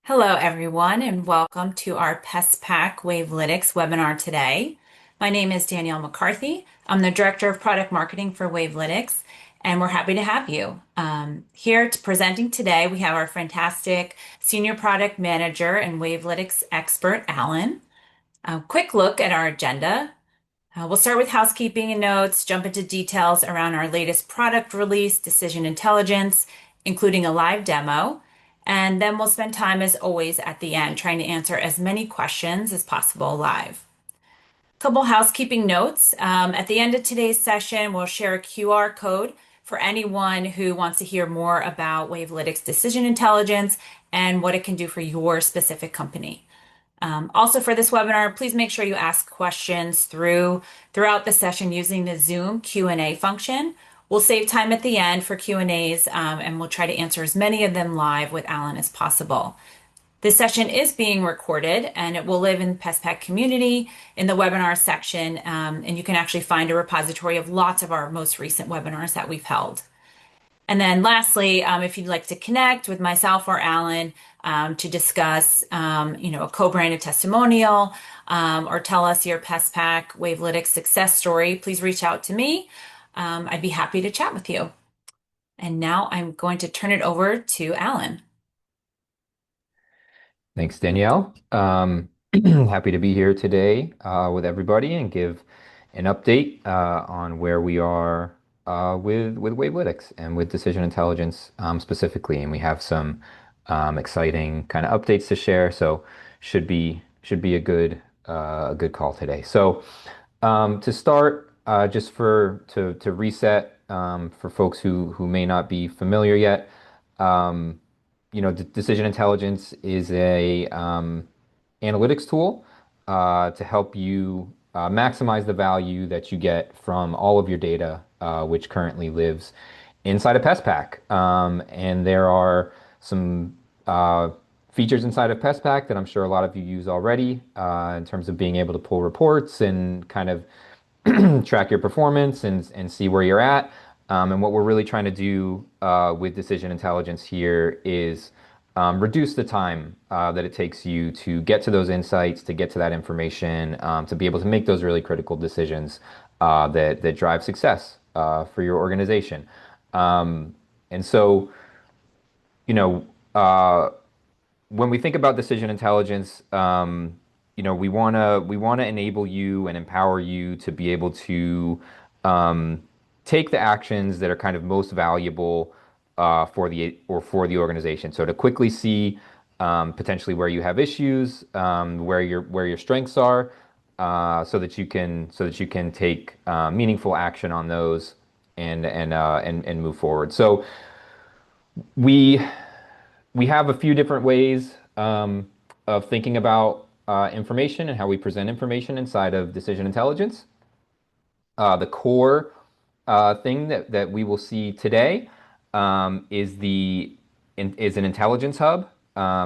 Hello, everyone, and welcome to our PestPac Wavelytics webinar today. My name is Danielle McCarthy. I'm the Director of Product Marketing for Wavelytics, and we're happy to have you. Presenting today, we have our fantastic Senior Product Manager and Wavelytics expert, Alan. A quick look at our agenda. We'll start with housekeeping and notes, jump into details around our latest product release, Decision Intelligence, including a live demo. And then we'll spend time, as always, at the end trying to answer as many questions as possible live. Couple housekeeping notes. At the end of today's session, we'll share a QR code for anyone who wants to hear more about Wavelytics Decision Intelligence and what it can do for your specific company. Also for this webinar, please make sure you ask questions throughout the session using the Zoom Q&A function. We'll save time at the end for Q&As, and we'll try to answer as many of them live with Alan as possible. This session is being recorded and it will live in the PestPac community in the webinar section, and you can actually find a repository of lots of our most recent webinars that we've held. And then lastly, if you'd like to connect with myself or Alan to discuss, a co-branded testimonial or tell us your PestPac Wavelytics success story, please reach out to me. I'd be happy to chat with you. And now I'm going to turn it over to Alan. Thanks, Danielle. Happy to be here today with everybody and give an update on where we are with Wavelytics and with Decision Intelligence specifically. And we have some exciting kind of updates to share, so should be a good call today. So to start, to reset for folks who may not be familiar yet. Decision Intelligence is a analytics tool to help you maximize the value that you get from all of your data, which currently lives inside of PestPac. And there are some features inside of PestPac that I'm sure a lot of you use already in terms of being able to pull reports and kind of track your performance and see where you're at. And what we're really trying to do with Decision Intelligence here is reduce the time that it takes you to get to those insights, to get to that information, to be able to make those really critical decisions that drive success for your organization. And so, you know, when we think about Decision Intelligence, we wanna enable you and empower you to be able to take the actions that are kind of most valuable for the organization. So to quickly see potentially where you have issues, where your strengths are, so that you can take meaningful action on those and move forward. So we have a few different ways of thinking about information and how we present information inside of Decision Intelligence. The core thing that we will see today is an intelligence hub.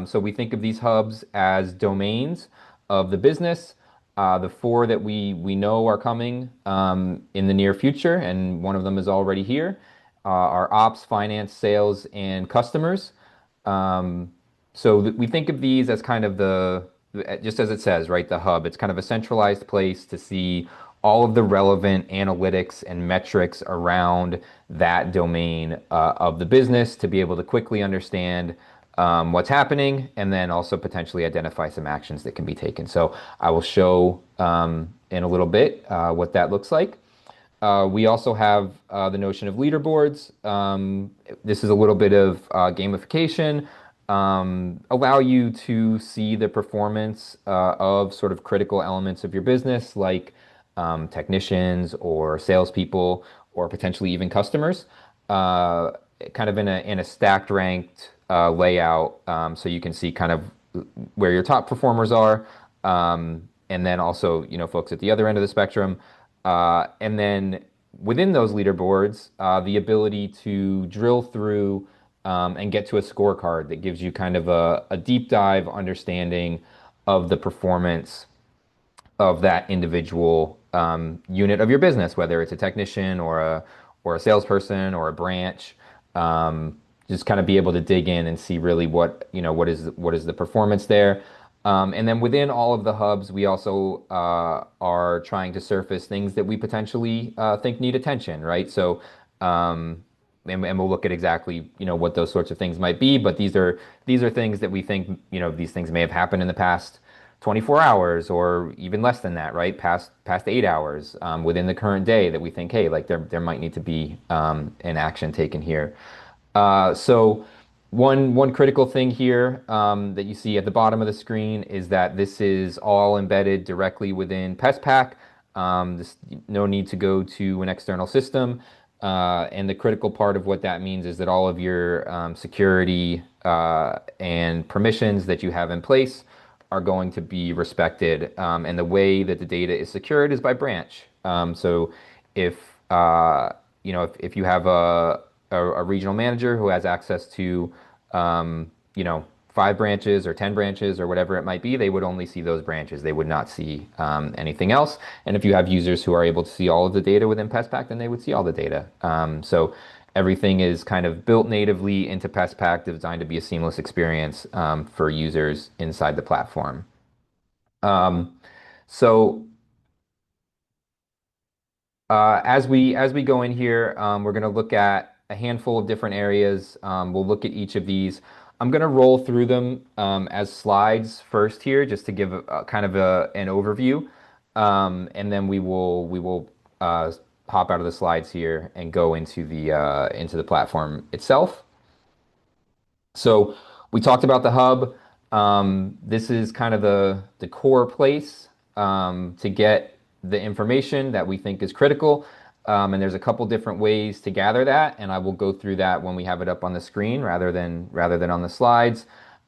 So we think of these hubs as domains of the business. The four that we know are coming in the near future, and one of them is already here, are ops, finance, sales, and customers. We think of these as kind of just as it says, right, the hub. It's kind of a centralized place to see all of the relevant analytics and metrics around that domain of the business to be able to quickly understand what's happening and then also potentially identify some actions that can be taken. So I will show in a little bit what that looks like. We also have the notion of leaderboards. This is a little bit of gamification. Allow you to see the performance of sort of critical elements of your business, like technicians or salespeople, or potentially even customers, kind of in a stacked ranked layout, so you can see kind of where your top performers are, and then also folks at the other end of the spectrum, and then within those leaderboards, the ability to drill through and get to a scorecard that gives you kind of a deep dive understanding of the performance of that individual unit of your business, whether it's a technician or a salesperson or a branch. just kind of be able to dig in and see really what is the performance there. And then within all of the hubs, we also are trying to surface things that we potentially think need attention, right? So, and we'll look at exactly, what those sorts of things might be. But these are things that we think, these things may have happened in the past 24 hours or even less than that, right? Past 8 hours within the current day that we think, hey, like there might need to be an action taken here. So one critical thing here that you see at the bottom of the screen is that this is all embedded directly within PestPac. No need to go to an external system. And the critical part of what that means is that all of your security and permissions that you have in place are going to be respected. And the way that the data is secured is by branch. So if if you have a regional manager who has access to, um, 5 branches or 10 branches or whatever it might be, they would only see those branches. They would not see anything else. And if you have users who are able to see all of the data within PestPac, then they would see all the data. So everything is kind of built natively into PestPac, designed to be a seamless experience for users inside the platform. Um, so as we go in here, we're going to look at a handful of different areas. We'll look at each of these. I'm going to roll through them as slides first here, just to give kind of an overview, and then we will hop out of the slides here and go into the platform itself. So we talked about the hub. This is kind of the core place to get the information that we think is critical. And there's a couple different ways to gather that, and I will go through that when we have it up on the screen rather than on the slides.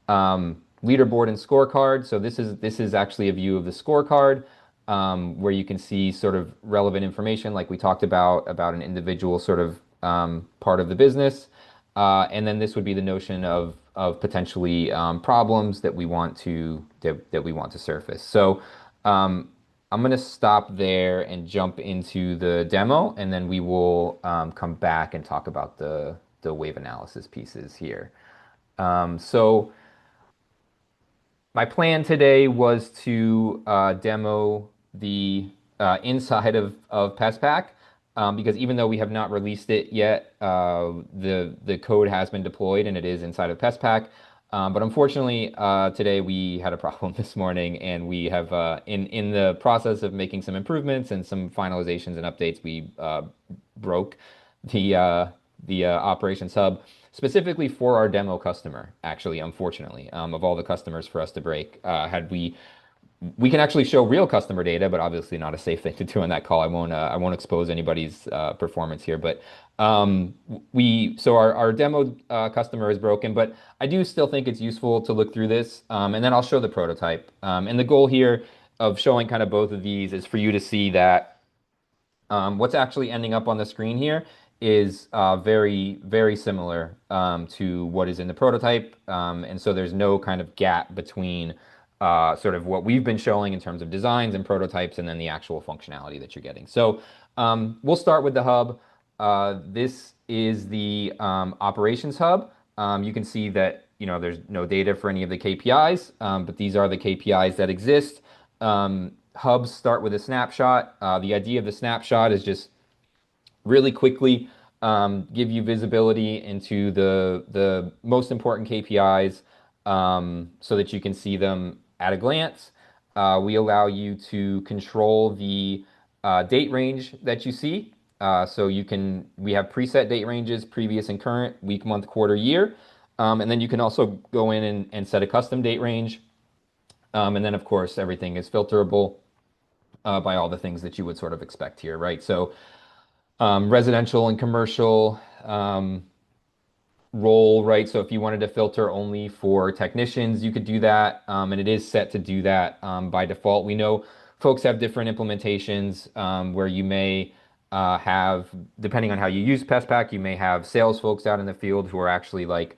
Leaderboard and scorecard. So this is actually a view of the scorecard where you can see sort of relevant information, like we talked about an individual sort of part of the business. And then this would be the notion of potentially problems that we want to surface. So I'm going to stop there and jump into the demo, and then we will come back and talk about the wave analysis pieces here. So my plan today was to demo the inside of PestPac because even though we have not released it yet, the code has been deployed and it is inside of PestPac. But unfortunately, today we had a problem this morning, and we have in the process of making some improvements and some finalizations and updates, we broke the operations hub specifically for our demo customer. Actually, unfortunately, of all the customers for us to break, had we can actually show real customer data, but obviously not a safe thing to do on that call. I won't expose anybody's performance here, but our demo customer is broken, but I do still think it's useful to look through this, and then I'll show the prototype. And the goal here of showing kind of both of these is for you to see that what's actually ending up on the screen here is very, very similar to what is in the prototype. And so there's no kind of gap between sort of what we've been showing in terms of designs and prototypes and then the actual functionality that you're getting. So we'll start with the hub. This is the operations hub. You can see that there's no data for any of the KPIs, but these are the KPIs that exist. Hubs start with a snapshot. The idea of the snapshot is just really quickly give you visibility into the most important KPIs so that you can see them at a glance. We allow you to control the date range that you see. So we have preset date ranges, previous and current, week, month, quarter, year. And then you can also go in and set a custom date range. And then, of course, everything is filterable by all the things that you would sort of expect here, right? So residential and commercial role, right? So if you wanted to filter only for technicians, you could do that. And it is set to do that by default. We know folks have different implementations where you may have, depending on how you use PestPac, you may have sales folks out in the field who are actually like,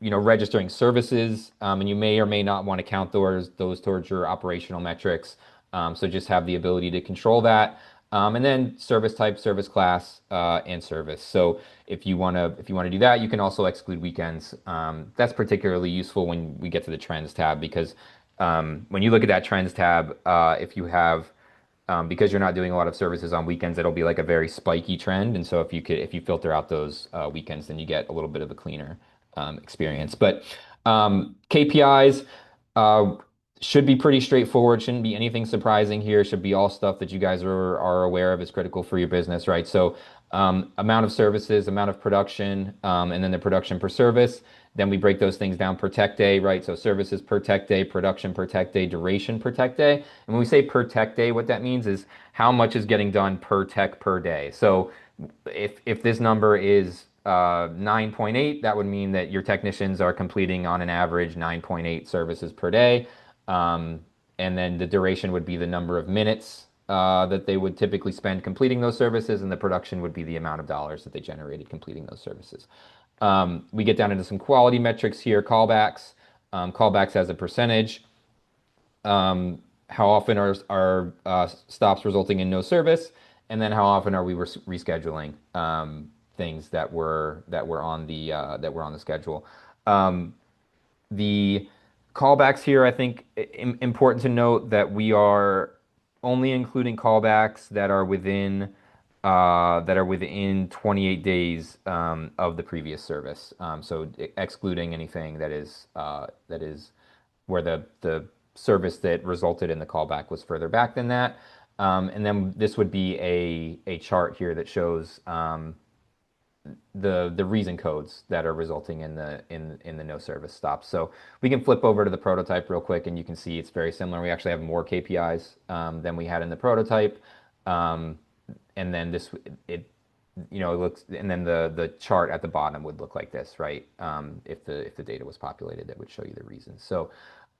registering services, and you may or may not want to count those towards your operational metrics. So just have the ability to control that. And then service type, service class, and service. So if you want to do that, you can also exclude weekends. That's particularly useful when we get to the trends tab because when you look at that trends tab, if you have because you're not doing a lot of services on weekends, it'll be like a very spiky trend. And so if you filter out those weekends, then you get a little bit of a cleaner experience. But KPIs uh, should be pretty straightforward. Shouldn't be anything surprising here. Should be all stuff that you guys are aware of is critical for your business, right? So amount of services, amount of production, and then the production per service. Then we break those things down per tech day, right? So services per tech day, production per tech day, duration per tech day. And when we say per tech day, what that means is how much is getting done per tech per day. So if this number is 9.8, that would mean that your technicians are completing on an average 9.8 services per day. Um, and then the duration would be the number of minutes that they would typically spend completing those services, and the production would be the amount of dollars that they generated completing those services. We get down into some quality metrics here, callbacks, callbacks as a percentage. How often are stops resulting in no service, and then how often are we rescheduling things that were on the schedule. Um, the callbacks here, I think, important to note that we are only including callbacks that are within 28 days of the previous service. So excluding anything that is where the service that resulted in the callback was further back than that. And then this would be a chart here that shows the reason codes that are resulting in the no service stops. So we can flip over to the prototype real quick, and you can see it's very similar. We actually have more KPIs than we had in the prototype, and then it looks, and then the chart at the bottom would look like this, right? If the data was populated, that would show you the reasons. So,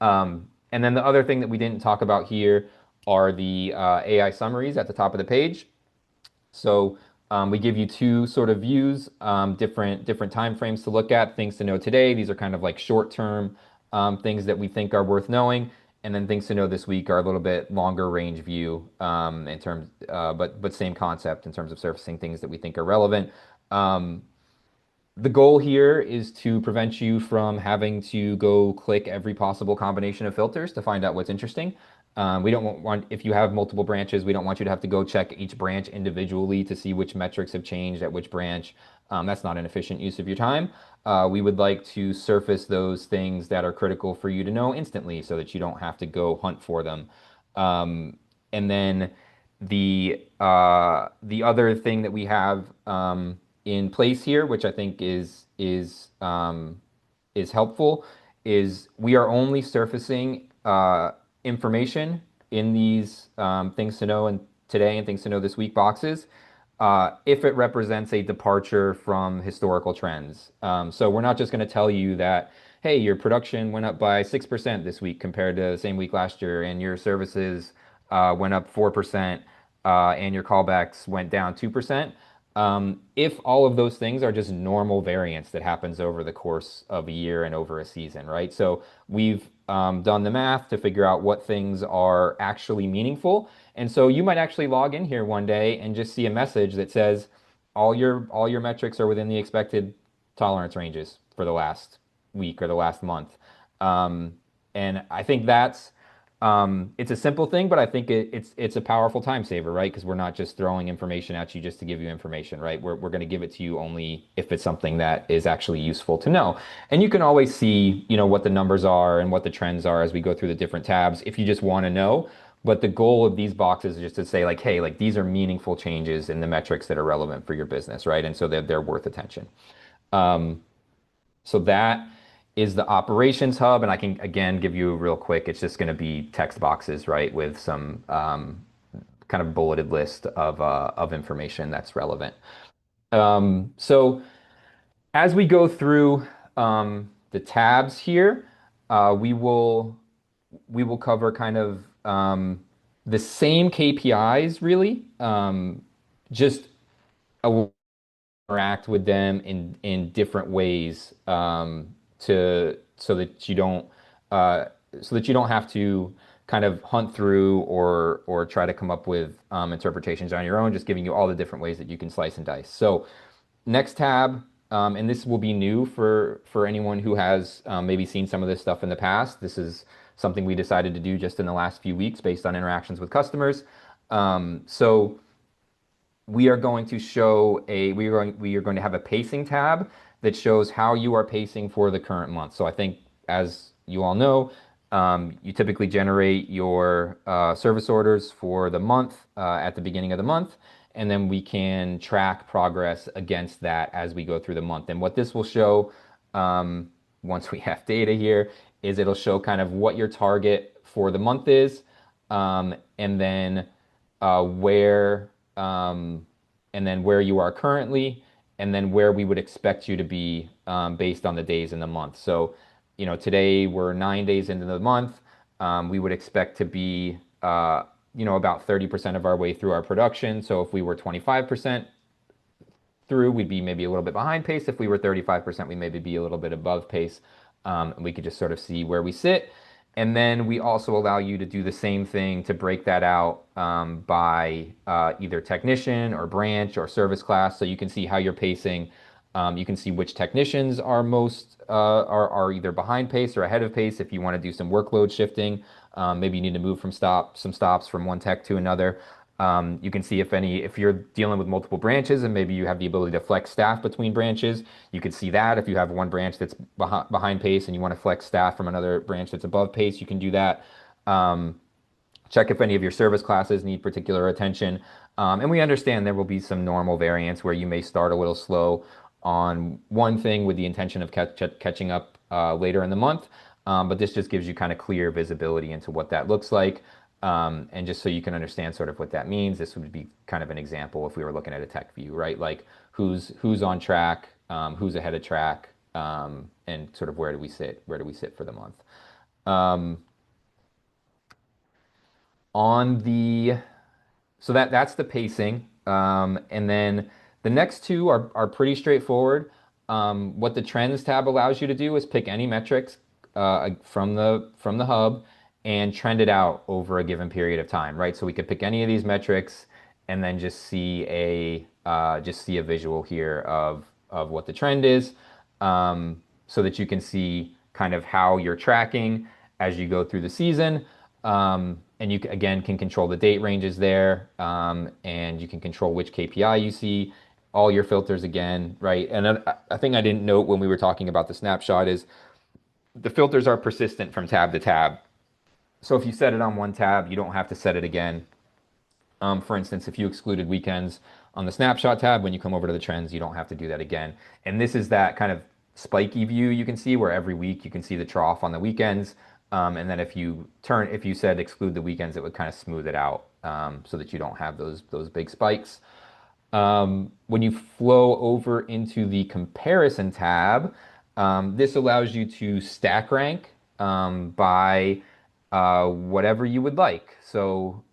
and then the other thing that we didn't talk about here are the AI summaries at the top of the page. So we give you two sort of views, different time frames to look at, things to know today. These are kind of like short-term things that we think are worth knowing, and then things to know this week are a little bit longer range view in terms, but same concept in terms of surfacing things that we think are relevant. Um, the goal here is to prevent you from having to go click every possible combination of filters to find out what's interesting. We don't want, if you have multiple branches, we don't want you to have to go check each branch individually to see which metrics have changed at which branch. That's not an efficient use of your time. We would like to surface those things that are critical for you to know instantly so that you don't have to go hunt for them. And then the other thing that we have in place here, which I think is helpful, is we are only surfacing information in these things to know and today and things to know this week boxes if it represents a departure from historical trends. So we're not just going to tell you that, hey, your production went up by 6% this week compared to the same week last year, and your services went up 4%, and your callbacks went down 2%. If all of those things are just normal variance that happens over the course of a year and over a season, right? So we've done the math to figure out what things are actually meaningful. And so you might actually log in here one day and just see a message that says all your metrics are within the expected tolerance ranges for the last week or the last month. And I think it's a simple thing, but I think it's a powerful time saver, right? Because we're not just throwing information at you just to give you information, right? We're going to give it to you only if it's something that is actually useful to know. And you can always see, what the numbers are and what the trends are as we go through the different tabs if you just want to know. But the goal of these boxes is just to say like, hey, like these are meaningful changes in the metrics that are relevant for your business, right? And so they're worth attention. So that is the operations hub, and I can again give you real quick. It's just going to be text boxes, right, with some kind of bulleted list of information that's relevant. So as we go through the tabs here, we will cover kind of the same KPIs, really, just interact with them in different ways to so that you don't have to kind of hunt through or try to come up with interpretations on your own, just giving you all the different ways that you can slice and dice. So next tab, and this will be new for anyone who has maybe seen some of this stuff in the past. This is something we decided to do just in the last few weeks based on interactions with customers. So we are going to show we are going to have a pacing tab that shows how you are pacing for the current month. So I think, as you all know, you typically generate your service orders for the month at the beginning of the month, and then we can track progress against that as we go through the month. And what this will show, once we have data here, is it'll show kind of what your target for the month is, and then where and then where you are currently, and then where we would expect you to be based on the days in the month. So, today we're 9 days into the month. We would expect to be, about 30% of our way through our production. So if we were 25% through, we'd be maybe a little bit behind pace. If we were 35%, we maybe be a little bit above pace. And we could just sort of see where we sit. And then we also allow you to do the same thing to break that out by either technician or branch or service class, so you can see how you're pacing. You can see which technicians are are either behind pace or ahead of pace. If you want to do some workload shifting, maybe you need to move some stops from one tech to another. You can see if you're dealing with multiple branches and maybe you have the ability to flex staff between branches, you could see that. If you have one branch that's behind pace and you want to flex staff from another branch that's above pace, you can do that. Check if any of your service classes need particular attention. And we understand there will be some normal variance where you may start a little slow on one thing with the intention of catching up later in the month. But this just gives you kind of clear visibility into what that looks like. And just so you can understand sort of what that means, this would be kind of an example if we were looking at a tech view, right? Like who's on track, who's ahead of track, and sort of where do we sit for the month. On the So that's the pacing. And then the next two are pretty straightforward. What the trends tab allows you to do is pick any metrics from the hub and trend it out over a given period of time, right? So we could pick any of these metrics and then just see a visual here of what the trend is, so that you can see kind of how you're tracking as you go through the season. And you again can control the date ranges there, and you can control which KPI you see, all your filters again, right? And I think I didn't note when we were talking about the snapshot is the filters are persistent from tab to tab. So if you set it on one tab, you don't have to set it again. For instance, if you excluded weekends on the snapshot tab, when you come over to the trends, you don't have to do that again. And this is that kind of spiky view you can see where every week you can see the trough on the weekends. And then if you said exclude the weekends, it would kind of smooth it out, so that you don't have those big spikes. When you flow over into the comparison tab, this allows you to stack rank by whatever you would like. So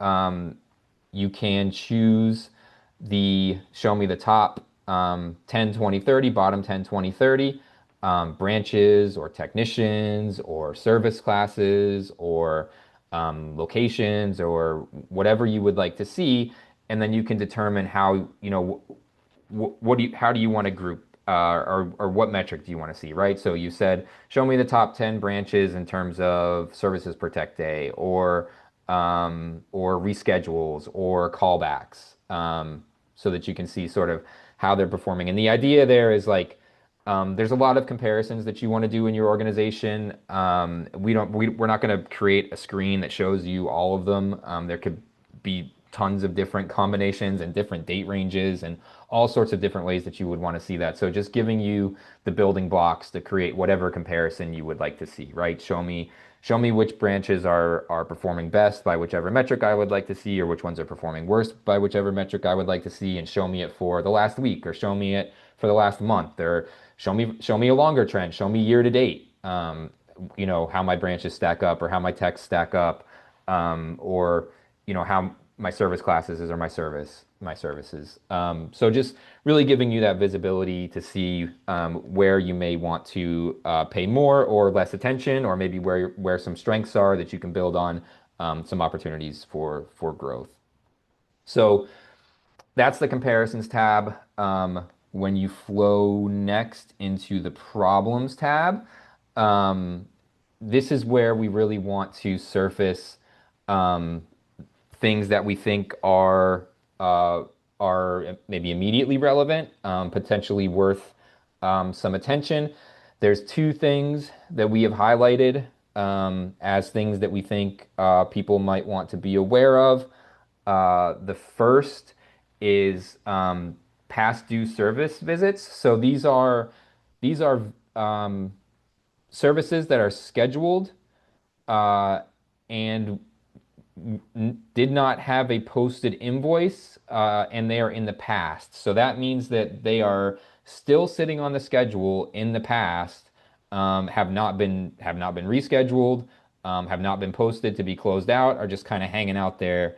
you can choose show me the top 10, 20, 30, bottom 10, 20, 30 branches or technicians or service classes or locations or whatever you would like to see. And then you can determine how, how do you want to group or what metric do you want to see, right? So you said, show me the top 10 branches in terms of services per tech day or reschedules or callbacks, so that you can see sort of how they're performing. And the idea there is like, there's a lot of comparisons that you want to do in your organization. We're not going to create a screen that shows you all of them. There could be tons of different combinations and different date ranges and all sorts of different ways that you would want to see that. So just giving you the building blocks to create whatever comparison you would like to see, right? Show me which branches are performing best by whichever metric I would like to see, or which ones are performing worst by whichever metric I would like to see, and show me it for the last week, or show me it for the last month, or show me a longer trend, show me year to date, how my branches stack up or how my techs stack up, or how my service classes or my services. So just really giving you that visibility to see where you may want to pay more or less attention, or maybe where some strengths are that you can build on some opportunities for growth. So that's the comparisons tab. When you flow next into the problems tab, um, this is where we really want to surface um, things that we think uh, are maybe immediately relevant, potentially worth some attention. There's two things that we have highlighted as things that we think people might want to be aware of. The first is past due service visits. So these are services that are scheduled uh, and did not have a posted invoice, and they are in the past. So that means that they are still sitting on the schedule in the past, have not been rescheduled, have not been posted to be closed out, are just kind of hanging out there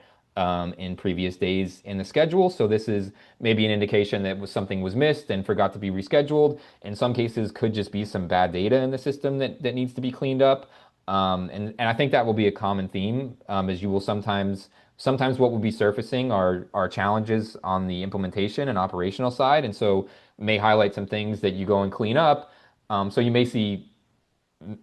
in previous days in the schedule. So this is maybe an indication that something was missed and forgot to be rescheduled. In some cases, could just be some bad data in the system that needs to be cleaned up. And I think that will be a common theme, as you will sometimes what will be surfacing are challenges on the implementation and operational side, and so may highlight some things that you go and clean up. So you may see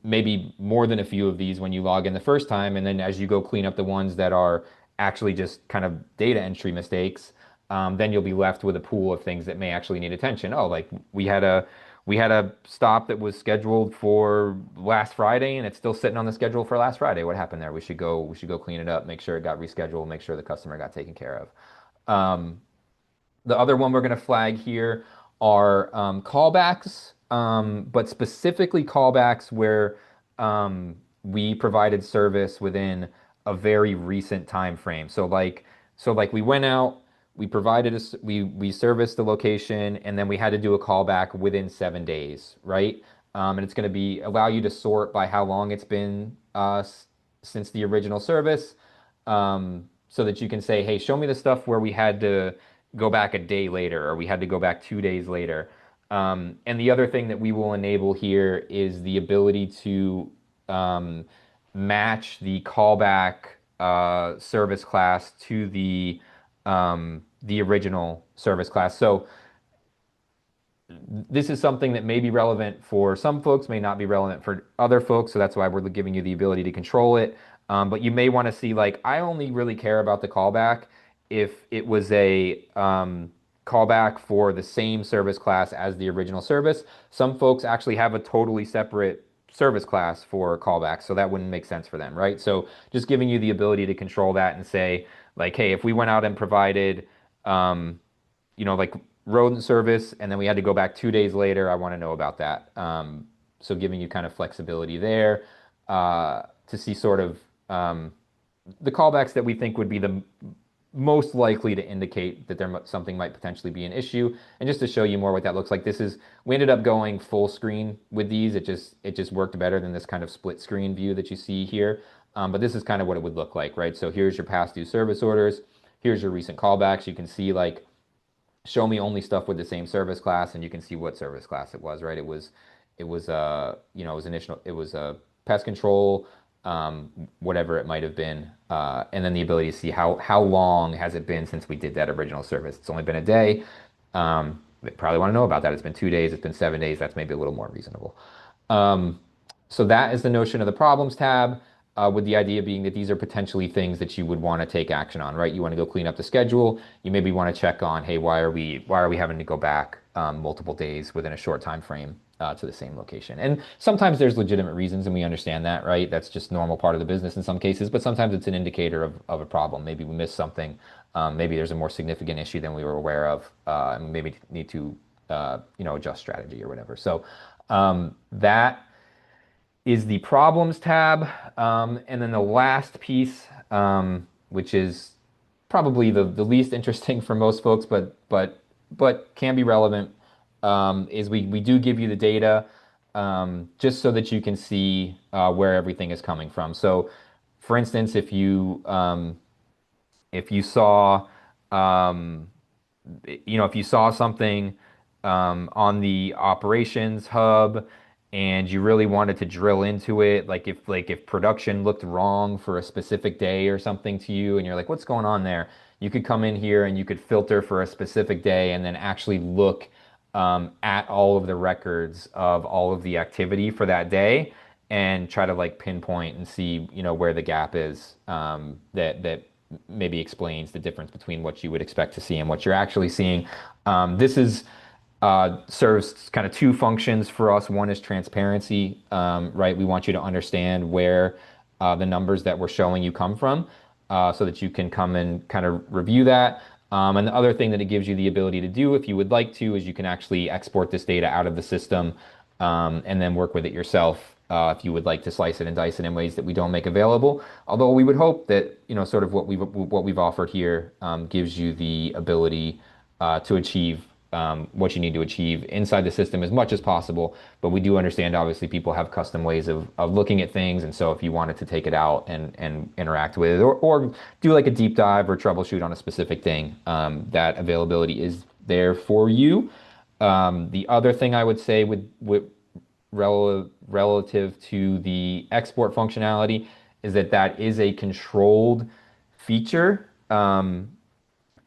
maybe more than a few of these when you log in the first time, and then as you go clean up the ones that are actually just kind of data entry mistakes, then you'll be left with a pool of things that may actually need attention. Oh, like we had a stop that was scheduled for last Friday, and it's still sitting on the schedule for last Friday. What happened there? We should go clean it up, make sure it got rescheduled, make sure the customer got taken care of. The other one we're going to flag here are callbacks, but specifically callbacks where we provided service within a very recent time frame. So like we went out, we provided we serviced the location, and then we had to do a callback within 7 days, right? And it's going to be allow you to sort by how long it's been since the original service, so that you can say, hey, show me the stuff where we had to go back a day later or we had to go back 2 days later. And the other thing that we will enable here is the ability to um, match the callback service class to the original service class. So this is something that may be relevant for some folks, may not be relevant for other folks. So that's why we're giving you the ability to control it. But you may want to see, like, I only really care about the callback if it was a callback for the same service class as the original service. Some folks actually have a totally separate service class for callbacks, so that wouldn't make sense for them, right? So just giving you the ability to control that and say, like, hey, if we went out and provided um, like rodent service, and then we had to go back 2 days later. I want to know about that. So giving you kind of flexibility there to see sort of the callbacks that we think would be the most likely to indicate that something might potentially be an issue. And just to show you more what that looks like, we ended up going full screen with these. It just worked better than this kind of split screen view that you see here. But this is kind of what it would look like, right? So here's your past due service orders. Here's your recent callbacks. You can see, like, show me only stuff with the same service class, and you can see what service class it was, right? It was pest control, whatever it might have been, and then the ability to see how long has it been since we did that original service. It's only been a day. They probably want to know about that. It's been 2 days. It's been 7 days. That's maybe a little more reasonable. Um, so that is the notion of the problems tab, with the idea being that these are potentially things that you would want to take action on, right? You want to go clean up the schedule. You maybe want to check on, hey, why are we having to go back multiple days within a short time frame to the same location? And sometimes there's legitimate reasons, and we understand that, right? That's just normal part of the business in some cases, but sometimes it's an indicator of a problem. Maybe we missed something. Maybe there's a more significant issue than we were aware of, and maybe need to adjust strategy or whatever. So that is the problems tab. And then the last piece, which is probably the least interesting for most folks, but can be relevant, is we do give you the data, just so that you can see where everything is coming from. So, for instance, if you saw um, if you saw something on the operations hub, and you really wanted to drill into it, like if production looked wrong for a specific day or something to you, and you're like, what's going on there? You could come in here and you could filter for a specific day and then actually look at all of the records of all of the activity for that day and try to like pinpoint and see, where the gap is that maybe explains the difference between what you would expect to see and what you're actually seeing. This is serves kind of two functions for us. One is transparency, right? We want you to understand where the numbers that we're showing you come from, so that you can come and kind of review that. And the other thing that it gives you the ability to do, if you would like to, is you can actually export this data out of the system, and then work with it yourself. If you would like to slice it and dice it in ways that we don't make available, although we would hope that sort of what we've offered here gives you the ability to achieve what you need to achieve inside the system as much as possible. But we do understand, obviously, people have custom ways of looking at things. And so if you wanted to take it out and interact with it, or do like a deep dive or troubleshoot on a specific thing, that availability is there for you. The other thing I would say with relative to the export functionality is that is a controlled feature.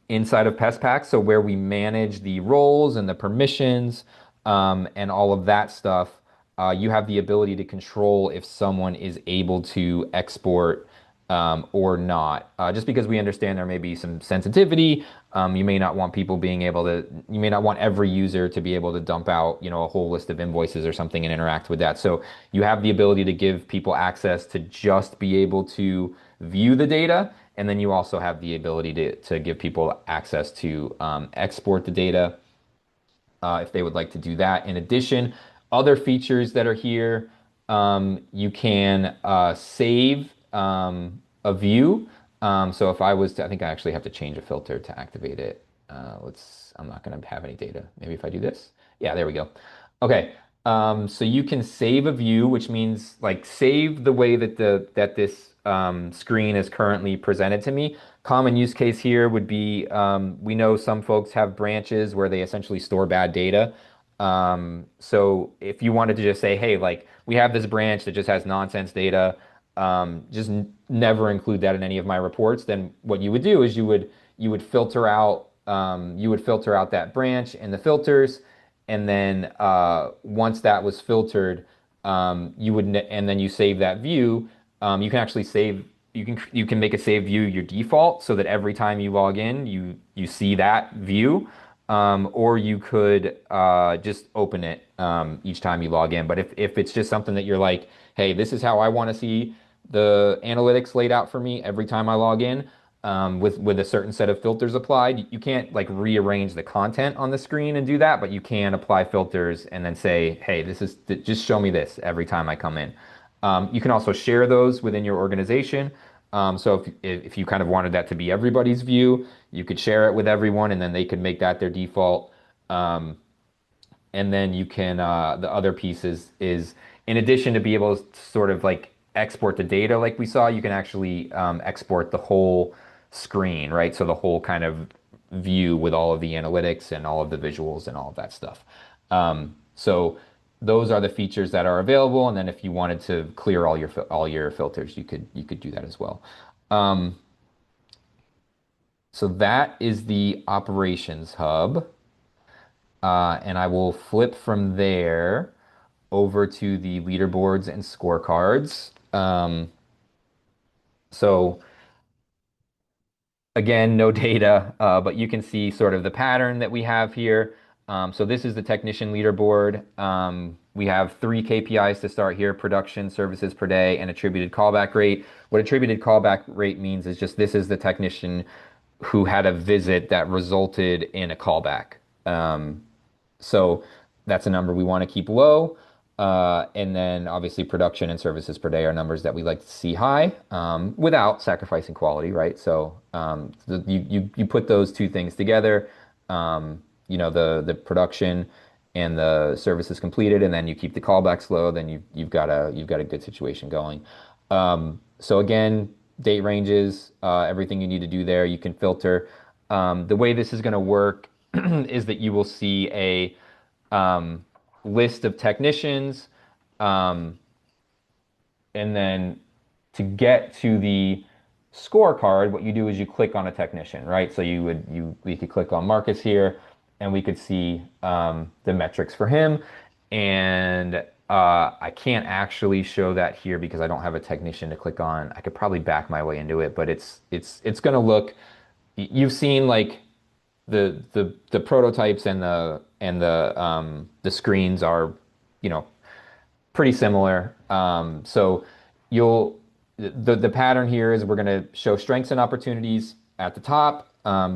Inside of PestPac, so where we manage the roles and the permissions, and all of that stuff, you have the ability to control if someone is able to export or not. Just because we understand there may be some sensitivity, you may not want people being able to, you may not want every user to be able to dump out, a whole list of invoices or something and interact with that. So you have the ability to give people access to just be able to view the data. And then you also have the ability to give people access to export the data, if they would like to do that. In addition, other features that are here, you can save a view. So if I was to, I think I actually have to change a filter to activate it. I'm not going to have any data. Maybe if I do this. Yeah, there we go. Okay. So you can save a view, which means like save the way that this screen is currently presented to me. Common use case here would be, we know some folks have branches where they essentially store bad data. So if you wanted to just say, hey, like we have this branch that just has nonsense data, just never include that in any of my reports, then what you would do is you would filter out, that branch and the filters, and then once that was filtered, and then you save that view. You can actually save. You can make a save view your default so that every time you log in, you see that view, or you could just open it each time you log in. But if it's just something that you're like, hey, this is how I want to see the analytics laid out for me every time I log in, with a certain set of filters applied. You can't like rearrange the content on the screen and do that, but you can apply filters and then say, hey, just show me this every time I come in. You can also share those within your organization. So if you kind of wanted that to be everybody's view, you could share it with everyone, and then they could make that their default. And then you can, the other piece is in addition to be able to sort of like export the data like we saw, you can actually export the whole screen, right? So the whole kind of view with all of the analytics and all of the visuals and all of that stuff. So those are the features that are available. And then if you wanted to clear all your filters, you could do that as well. So that is the operations hub. And I will flip from there over to the leaderboards and scorecards. So again, no data, but you can see sort of the pattern that we have here. So this is the technician leaderboard. We have 3 KPIs to start here: production, services per day, and attributed callback rate. What attributed callback rate means is just this is the technician who had a visit that resulted in a callback. So that's a number we want to keep low. And then obviously production and services per day are numbers that we like to see high, without sacrificing quality, right? So you put those two things together, the production and the services completed, and then you keep the callbacks low, then you've got a good situation going. So again, date ranges, everything you need to do there, you can filter. The way this is going to work is that you will see a list of technicians. Um, and then to get to the scorecard, what you do is you click on a technician, right? So we could click on Marcus here, and we could see the metrics for him. And I can't actually show that here because I don't have a technician to click on. I could probably back my way into it, but it's going to look. You've seen like the prototypes and the screens are, you know, pretty similar. So you'll the pattern here is we're going to show strengths and opportunities at the top.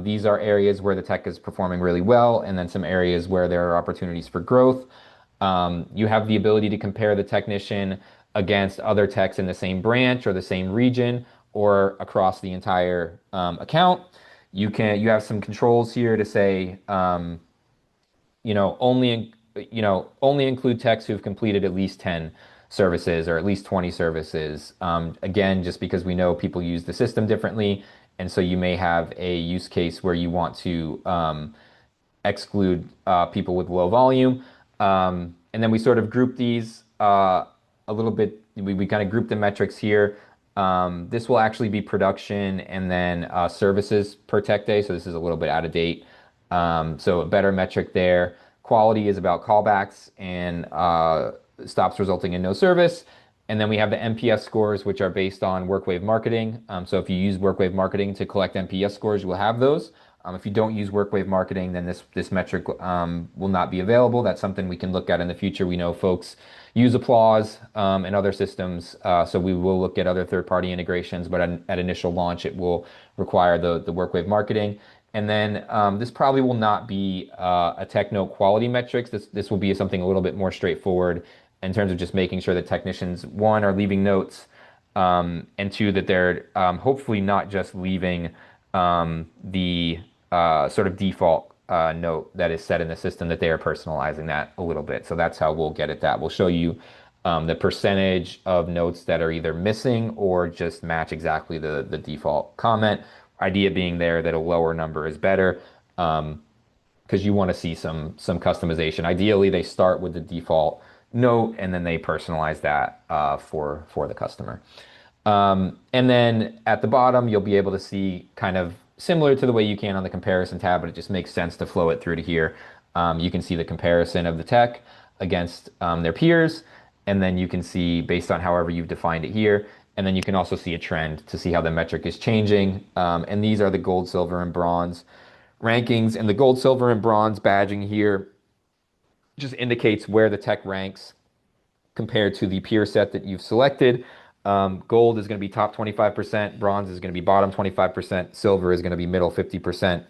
These are areas where the tech is performing really well, and then some areas where there are opportunities for growth. You have the ability to compare the technician against other techs in the same branch or the same region or across the entire account. You have some controls here to say only include techs who've completed at least 10 services or at least 20 services. Again, just because we know people use the system differently, and so you may have a use case where you want to exclude people with low volume. And then we sort of group these a little bit. We kind of group the metrics here. This will actually be production and then services per tech day. So this is a little bit out of date. So a better metric there. Quality is about callbacks and stops resulting in no service. And then we have the NPS scores, which are based on WorkWave marketing. So if you use WorkWave marketing to collect NPS scores, you will have those. If you don't use WorkWave marketing, then this metric will not be available. That's something we can look at in the future. We know folks use Applause and other systems, so we will look at other third-party integrations. But at initial launch, it will require the WorkWave marketing. And then this probably will not be a techno quality metrics. This will be something a little bit more straightforward in terms of just making sure that technicians, one, are leaving notes, and two, that they're hopefully not just leaving the sort of default note that is set in the system, that they are personalizing that a little bit. So that's how we'll get at that. We'll show you the percentage of notes that are either missing or just match exactly the default comment. Idea being there that a lower number is better, because you want to see some customization. Ideally, they start with the default note and then they personalize that for the customer. And then at the bottom, you'll be able to see kind of similar to the way you can on the comparison tab, but it just makes sense to flow it through to here. You can see the comparison of the tech against their peers, and then you can see based on however you've defined it here. And then you can also see a trend to see how the metric is changing. And these are the gold, silver, and bronze rankings. And the gold, silver, and bronze badging here just indicates where the tech ranks compared to the peer set that you've selected. Gold is going to be top 25%, bronze is going to be bottom 25%, silver is going to be middle 50%.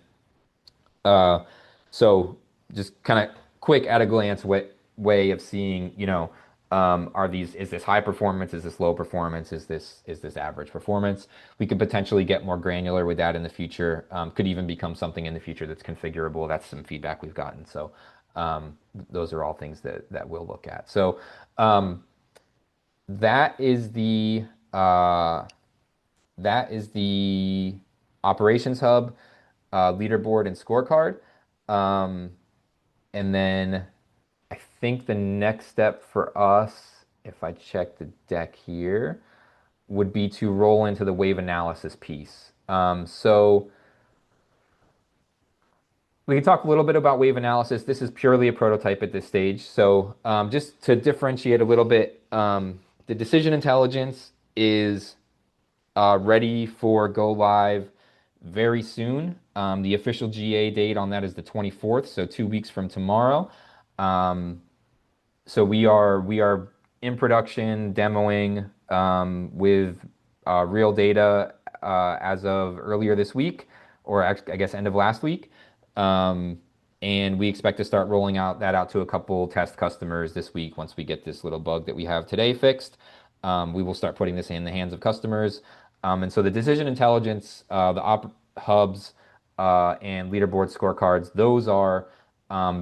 So just kind of quick at a glance way of seeing, is this high performance? Is this low performance? Is this average performance? We could potentially get more granular with that in the future. Could even become something in the future that's configurable. That's some feedback we've gotten. So those are all things that we'll look at. So that is the uh, that is the operations hub, leaderboard, and scorecard. Um, and then I think the next step for us, if I check the deck here, would be to roll into the wave analysis piece. So we can talk a little bit about wave analysis. This is purely a prototype at this stage. So just to differentiate a little bit, the decision intelligence is ready for go live very soon. The official GA date on that is the 24th, so 2 weeks from tomorrow. Um, so we are in production demoing with real data as of earlier this week, or I guess end of last week. Um, and we expect to start rolling out to a couple test customers this week once we get this little bug that we have today fixed. We will start putting this in the hands of customers. And so the decision intelligence, the op hubs, and leaderboard scorecards, those are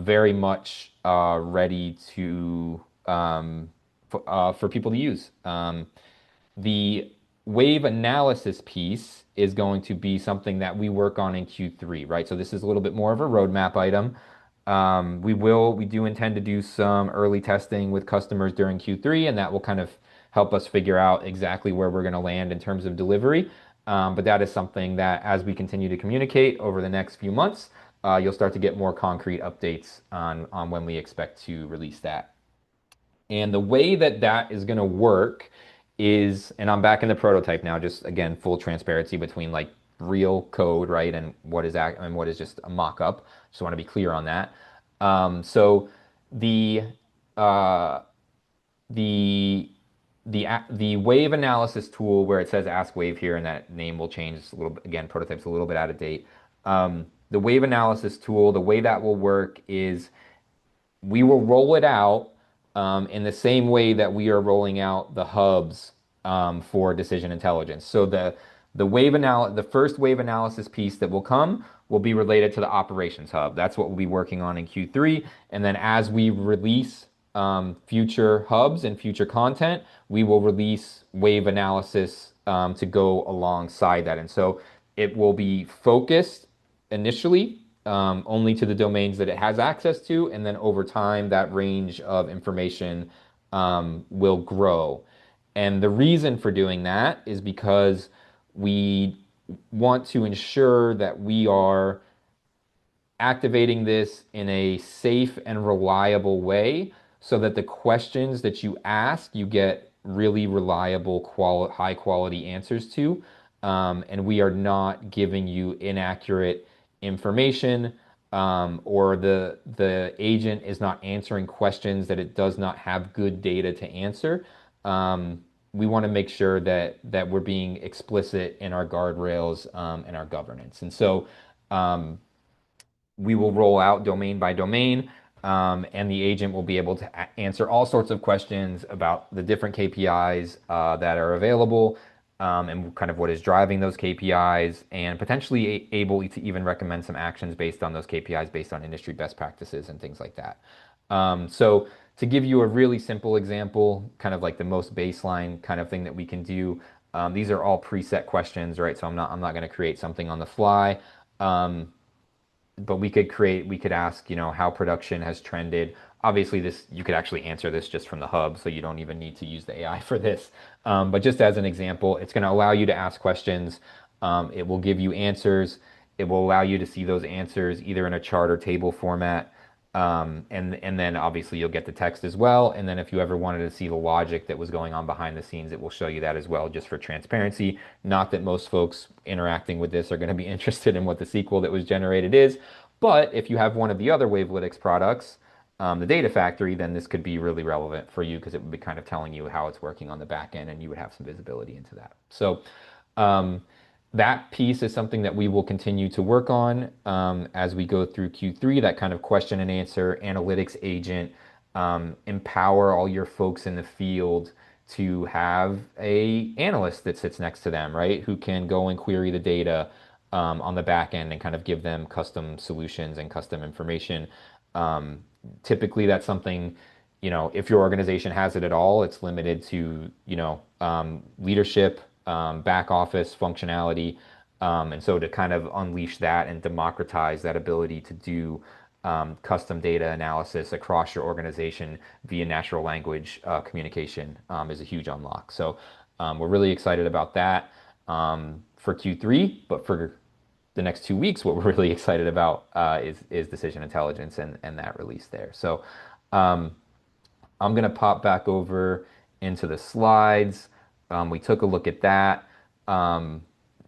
very much ready to for people to use. The wave analysis piece is going to be something that we work on in Q3, right? So this is a little bit more of a roadmap item. We do intend to do some early testing with customers during Q3, and that will kind of help us figure out exactly where we're going to land in terms of delivery. But that is something that, as we continue to communicate over the next few months, you'll start to get more concrete updates on when we expect to release that. And the way that that is going to work is, and I'm back in the prototype now, just again, full transparency between like real code, right, and what is just a mock-up. Just want to be clear on that. So the uh, the the wave analysis tool where it says Ask Wave here, and that name will change. It's a little bit, again, prototype's a little bit out of date. The wave analysis tool, the way that will work is we will roll it out in the same way that we are rolling out the hubs for decision intelligence. So the first wave analysis piece that will come will be related to the operations hub. That's what we'll be working on in Q3. And then as we release future hubs and future content, we will release wave analysis to go alongside that. And so it will be focused initially only to the domains that it has access to, and then over time, that range of information will grow. And the reason for doing that is because we want to ensure that we are activating this in a safe and reliable way so that the questions that you ask, you get really reliable, high quality answers to. And we are not giving you inaccurate information, or the agent is not answering questions that it does not have good data to answer. We want to make sure that we're being explicit in our guardrails and our governance. And so um, we will roll out domain by domain, and the agent will be able to answer all sorts of questions about the different KPIs that are available, and kind of what is driving those KPIs, and potentially able to even recommend some actions based on those KPIs, based on industry best practices and things like that. So to give you a really simple example, kind of like the most baseline kind of thing that we can do, these are all preset questions, right? So I'm not going to create something on the fly. But we could ask, how production has trended. Obviously, this you could actually answer this just from the hub, so you don't even need to use the AI for this. But just as an example, it's going to allow you to ask questions. It will give you answers. It will allow you to see those answers either in a chart or table format. And then obviously you'll get the text as well. And then if you ever wanted to see the logic that was going on behind the scenes, it will show you that as well, just for transparency. Not that most folks interacting with this are going to be interested in what the SQL that was generated is, but if you have one of the other Wavelytics products, the Data Factory, then this could be really relevant for you because it would be kind of telling you how it's working on the back end, and you would have some visibility into that. So um, that piece is something that we will continue to work on as we go through Q3, that kind of question and answer analytics agent, empower all your folks in the field to have a analyst that sits next to them, right? Who can go and query the data on the back end and kind of give them custom solutions and custom information. Um, Typically, that's something, if your organization has it at all, it's limited to, leadership, back office functionality. And so to kind of unleash that and democratize that ability to do custom data analysis across your organization via natural language communication is a huge unlock. So we're really excited about that for Q3, but for the next 2 weeks, what we're really excited about is decision intelligence and that release there. So um, I'm going to pop back over into the slides. We took a look at that. Um,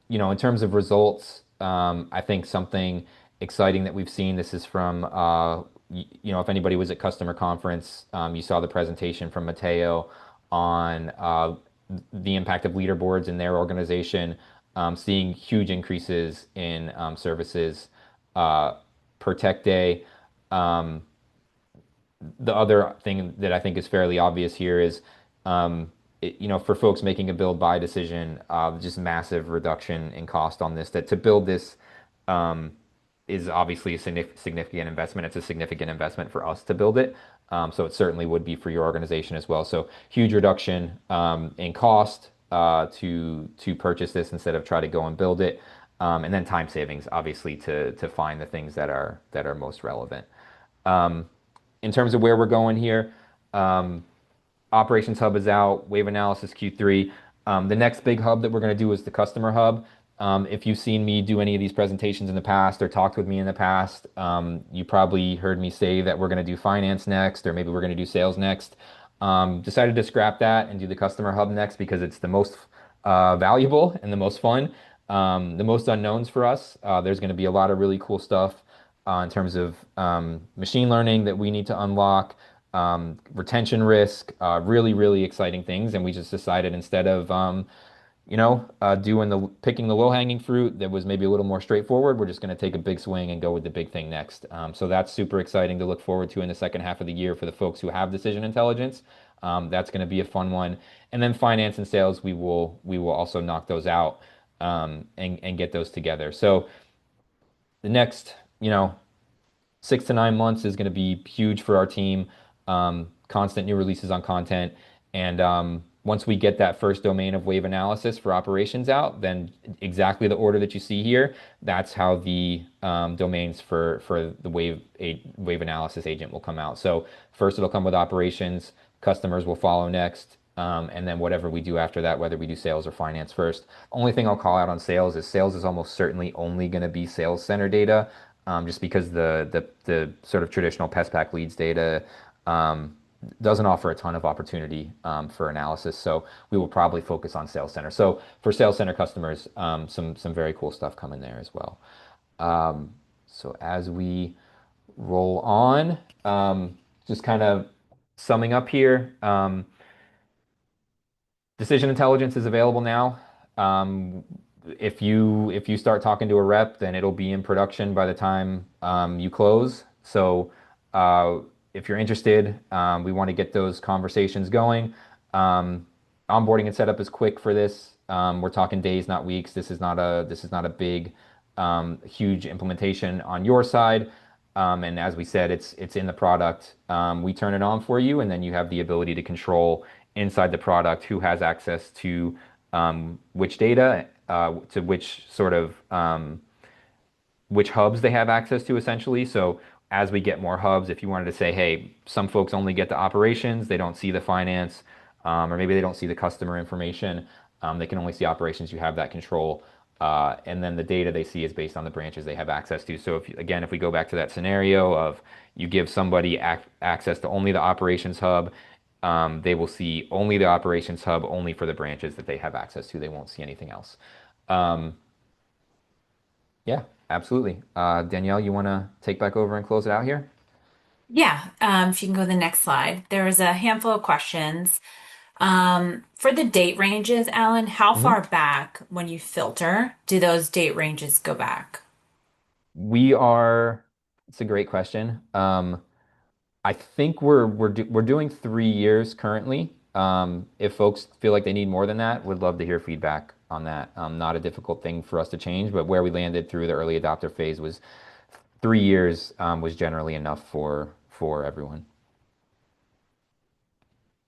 in terms of results, I think something exciting that we've seen, this is from, if anybody was at customer conference, you saw the presentation from Matteo on the impact of leaderboards in their organization, seeing huge increases in services per tech day. Um, the other thing that I think is fairly obvious here is, for folks making a build buy decision, just massive reduction in cost on this. That to build this um, is obviously a significant investment. It's a significant investment for us to build it. So it certainly would be for your organization as well. So huge reduction in cost to purchase this instead of try to go and build it. And then time savings, obviously, to find the things that are most relevant. In terms of where we're going here, um, Operations Hub is out, Wave Analysis Q3. The next big hub that we're going to do is the Customer Hub. If you've seen me do any of these presentations in the past or talked with me in the past, you probably heard me say that we're going to do finance next, or maybe we're going to do sales next. Decided to scrap that and do the Customer Hub next because it's the most valuable and the most fun, the most unknowns for us. There's going to be a lot of really cool stuff in terms of machine learning that we need to unlock, retention risk, really, really exciting things. And we just decided instead of, doing the picking the low-hanging fruit that was maybe a little more straightforward, we're just going to take a big swing and go with the big thing next. So that's super exciting to look forward to in the second half of the year for the folks who have decision intelligence. That's going to be a fun one. And then finance and sales, we will also knock those out and get those together. So the next, 6 to 9 months is going to be huge for our team. Constant new releases on content. And once we get that first domain of wave analysis for operations out, then exactly the order that you see here, that's how the domains for the wave analysis agent will come out. So first it'll come with operations, customers will follow next, and then whatever we do after that, whether we do sales or finance first. Only thing I'll call out on sales is almost certainly only going to be sales center data, just because the sort of traditional PestPac leads data doesn't offer a ton of opportunity for analysis. So we will probably focus on sales center. So for sales center customers, some very cool stuff coming there as well. So as we roll on, just kind of summing up here. Decision intelligence is available now. Um, if you start talking to a rep, then it'll be in production by the time you close. So uh, if you're interested, we want to get those conversations going. Onboarding and setup is quick for this. We're talking days, not weeks. This is not a big, huge implementation on your side. And as we said, it's in the product. We turn it on for you, and then you have the ability to control inside the product who has access to which data, to which sort of which hubs they have access to essentially. So as we get more hubs, if you wanted to say, hey, some folks only get the operations, they don't see the finance, or maybe they don't see the customer information, they can only see operations, you have that control. And then the data they see is based on the branches they have access to. So if we go back to that scenario of you give somebody access to only the operations hub, they will see only the operations hub, only for the branches that they have access to. They won't see anything else. Um, yeah, absolutely. Danielle, you want to take back over and close it out here? Yeah, if you can go to the next slide. There was a handful of questions. For the date ranges, Alan, how Mhm. far back when you filter do those date ranges go back? We are, it's a great question. I think we're doing 3 years currently. If folks feel like they need more than that, would love to hear feedback on that. Not a difficult thing for us to change, but where we landed through the early adopter phase was 3 years, was generally enough for everyone.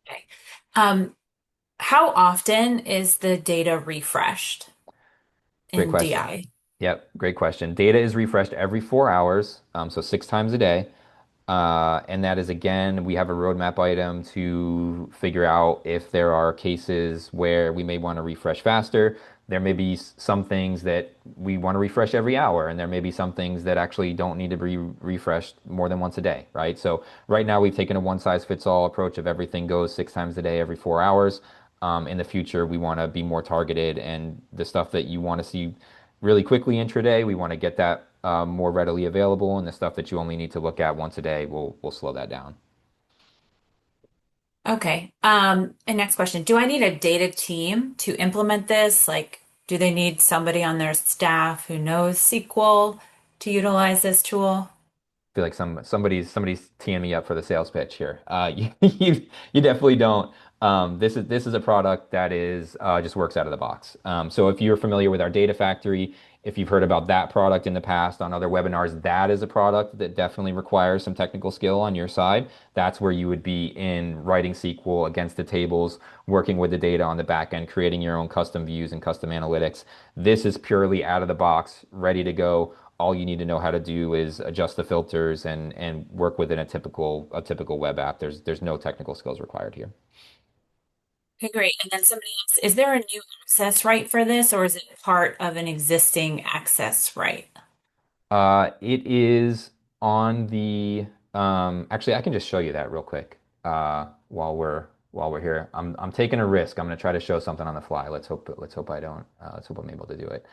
Okay. Um, how often is the data refreshed Great in question. DI? Yep, great question. Data is refreshed every 4 hours, so 6 times a day. And that is, again, we have a roadmap item to figure out if there are cases where we may want to refresh faster. There may be some things that we want to refresh every hour, and there may be some things that actually don't need to be refreshed more than once a day, right? So right now we've taken a one size fits all approach of everything goes 6 times a day, every 4 hours. In the future, we want to be more targeted, and the stuff that you want to see really quickly intraday, we want to get that more readily available, and the stuff that you only need to look at once a day, we'll slow that down. Okay. And next question. Do I need a data team to implement this? Like, do they need somebody on their staff who knows SQL to utilize this tool? Feel like somebody's teeing me up for the sales pitch here. You definitely don't. This is a product that is just works out of the box. So if you're familiar with our data factory, if you've heard about that product in the past on other webinars, that is a product that definitely requires some technical skill on your side. That's where you would be in writing SQL against the tables, working with the data on the back end, creating your own custom views and custom analytics. This is purely out of the box, ready to go all you need to know how to do is adjust the filters and work within a typical web app. There's no technical skills required here. Okay, great. And then somebody else, is there a new access right for this, or is it part of an existing access right? It is on the actually I can just show you that real quick while we're here. I'm taking a risk. I'm gonna try to show something on the fly. Let's hope I don't let's hope I'm able to do it.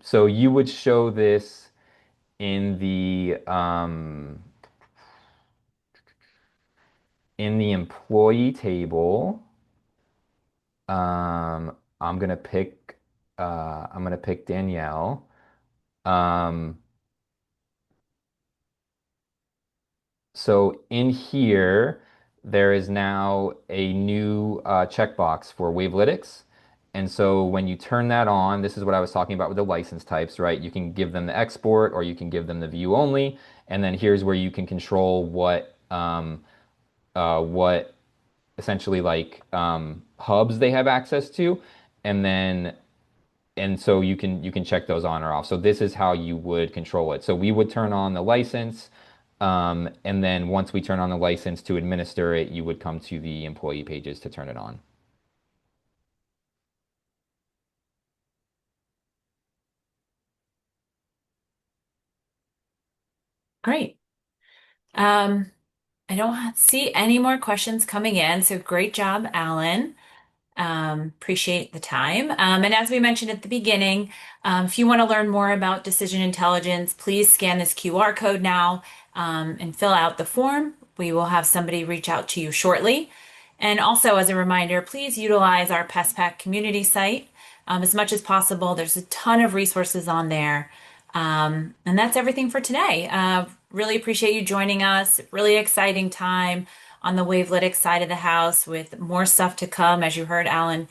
So you would show this in the employee table. I'm gonna pick Danielle. Um, So in here, there is now a new checkbox for Wavelytics. And so when you turn that on, this is what I was talking about with the license types, right? You can give them the export or you can give them the view only. And then here's where you can control what essentially like hubs they have access to. And then and so you can check those on or off. So this is how you would control it. So we would turn on the license, and then once we turn on the license to administer it, you would come to the employee pages to turn it on. Great. Um, I don't see any more questions coming in, so great job, Alan. Appreciate the time. And as we mentioned at the beginning, if you want to learn more about decision intelligence, please scan this QR code now and fill out the form. We will have somebody reach out to you shortly. And also, as a reminder, please utilize our PestPac community site as much as possible. There's a ton of resources on there. And that's everything for today. Really appreciate you joining us. Really exciting time on the Wavelytics side of the house with more stuff to come. As you heard Alan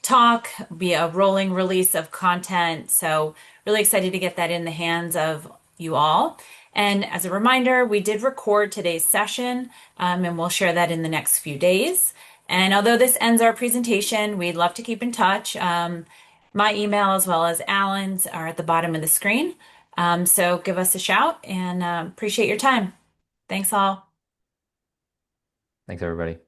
talk, be a rolling release of content. So really excited to get that in the hands of you all. And as a reminder, we did record today's session, and we'll share that in the next few days. And although this ends our presentation, we'd love to keep in touch. My email as well as Alan's are at the bottom of the screen. So give us a shout and appreciate your time. Thanks all. Thanks, everybody.